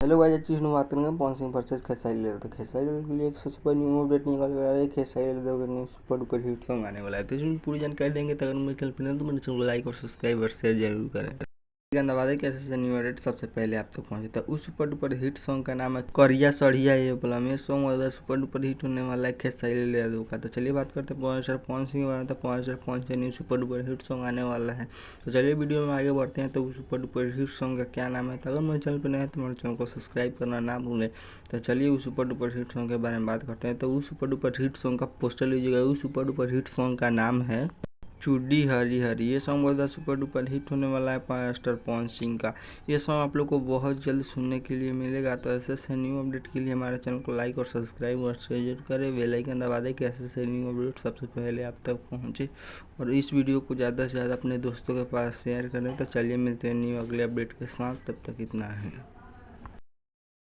Hello guys, चीज़ बात करेंगे Pawan Singh versus Khesari Lal. तो खेसारी लाल के लिए एक सबसे बड़ी न्यू अपडेट निकल कर आ रही है। Khesari Lal super duper hit song आने वाला है, तो इसमें पूरी जानकारी देंगे। तो अगर मेरे चैनल पर नए तो मेरे चैनल को लाइक और सब्सक्राइब और शेयर जरूर करें। दबा दें कैसे न्यू अपडेट सबसे पहले आप तक पहुंचे। तो उस सुपर डुपर हिट सॉन्ग का नाम है करिया सड़िया ये फिल्म। ये सॉन्ग वाला सुपर डुपर हिट होने वाला है खेसारी लाल यादव का। तो चलिए बात करते हैं पवन सिंह के बारे में। तो Pawan Singh new super duper hit song आने वाला है। तो चलिए वीडियो में आगे बढ़ते हैं। तो उस सुपर डुपर हिट सॉन्ग का क्या नाम है। तो अगर मेरे चैनल पर नए हैं तो मेरे चैनल को सब्सक्राइब करना ना भूलें। तो चलिए उस सुपर डुपर हिट सॉन्ग के बारे में बात करते हैं। तो उस सुपर डुपर हिट सॉन्ग का पोस्टर लीजिएगा। उस सुपर डुपर हिट सॉन्ग का नाम है चूड़ी हरी हरी। ये सॉन्ग बहुत ज़्यादा सुपर डुपर हिट होने वाला है पावर पवन सिंह का। ये सॉन्ग आप लोग को बहुत जल्द सुनने के लिए मिलेगा। तो ऐसे से न्यू अपडेट के लिए हमारे चैनल को लाइक और सब्सक्राइब और शेयर जरूर करें। बेल आइकन दबा दें कि ऐसे से न्यू अपडेट सबसे पहले आप तक पहुंचे। और इस वीडियो को ज़्यादा से ज़्यादा अपने दोस्तों के पास शेयर करें। तो चलिए मिलते हैं न्यू अगले अपडेट के साथ, तब तक इतना है।